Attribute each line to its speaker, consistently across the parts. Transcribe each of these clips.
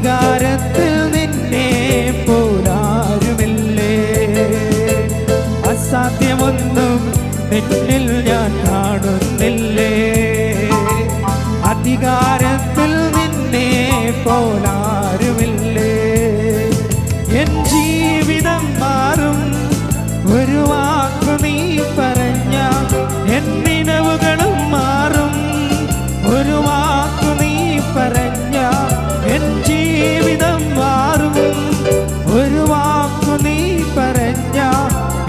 Speaker 1: അധികാരത്തിൽ നിന്നെ പോലാരുമില്ലേ. അസാധ്യമൊന്നും നിന്നിൽ ഞാൻ കാണുന്നില്ലേ. അധികാരത്തിൽ നിന്നെ പോലാരുമില്ലേ. എൻ ജീവിതം മാറും ഒരു വാക്കു നീ പറഞ്ഞ, എൻ നിലവുകളും മാറും ഒരു വാക്കു നീ പറഞ്ഞ. എൻ ജീവിതം മാറും ഒരു വാക്കു നീ പറഞ്ഞ,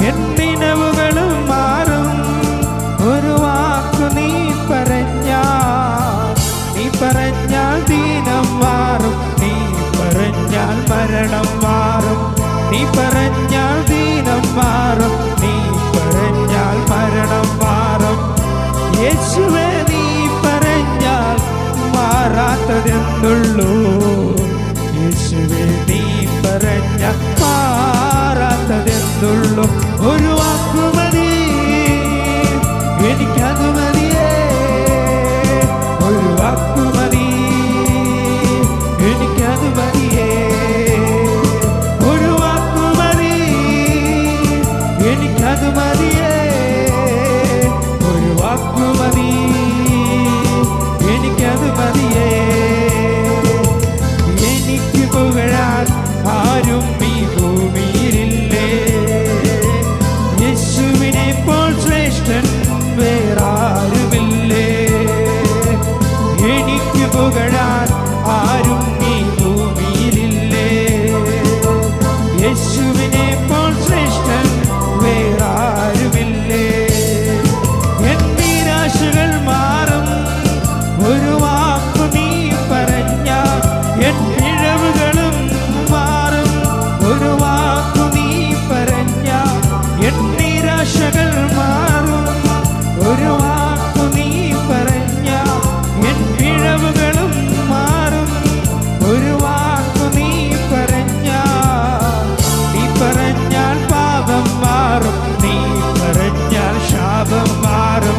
Speaker 1: എൻ നിലവുകളും മാറും ഒരു വാക്കു നീ പറഞ്ഞ. നീ പറഞ്ഞാൽ ദീനം മാറും, നീ പറഞ്ഞാൽ മരണം മാറും. നീ പറഞ്ഞാൽ ദീനം മാറും, നീ പറഞ്ഞാൽ മരണം മാറും. യേശുവേ നീ പറഞ്ഞാൽ മാറാത്തതെന്നുള്ളൂ. യേശുവേ നീ പറഞ്ഞാൽ മാറാത്തതെന്നുള്ളൂ. ഒരു വാക്കു മതി എനിക്കത് മതിയേ. ഒരു വാക്കു മതി എനിക്കത് മതിയേ. ഒരു വാക്കു മതി എനിക്കത് മതിയേ. ഒരു വാക്കു മതി എനിക്കത് മതിയേ. എനിക്ക് പുകഴാൻ ആരും ഈ ഭൂമിയിലില്ലേ. യേശുവിനെ പോൽ ശ്രേഷ്ഠൻ വേറാരുമില്ലേ. എനിക്ക് പുകഴാൻ ആരും ഈ ഭൂമിയിലില്ലേ. യേശുവിനെ പോൽ ശ്രേഷ്ഠൻ വേറാരുമില്ലേ. എൻ നിരാശകൾ മാറും ഒരു വാക്കു നീ പറഞ്ഞ, എൻ പിഴവുകളും മാറും ഒരു വാക്കു നീ പറഞ്ഞ. എൻ നിരാശകൾ മാറും ഒരു വാക്കു നീ പറഞ്ഞ, എൻ പിഴവുകളും മാറും ഒരു വാക്കു നീ പറഞ്ഞ. നീ പറഞ്ഞാൽ പാപം മാറും, നീ പറഞ്ഞാൽ ശാപം മാറും.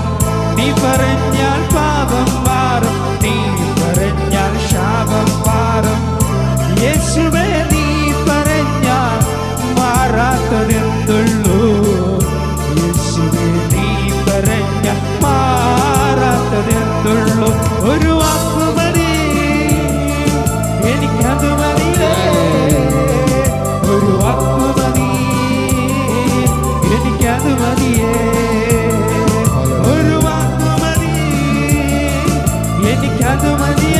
Speaker 1: നീ പറഞ്ഞാൽ പാപം മാറും, നീ പറഞ്ഞാൽ ശാപം മാറും. യേശുവേ നീ പറഞ്ഞാൽ മാറാത്തതെന്തുള്ളൂ. യേശുവേ നീ പറഞ്ഞാൽ മാറാത്തതെന്തുള്ളൂ. ഒരു വാക്കു മതി എനിക്കത് മതിയേ. ഒരു വാക്കു മതി എനിക്കത് മതിയേ. ഒരു വാക്കു മതി എനിക്കത് മതി.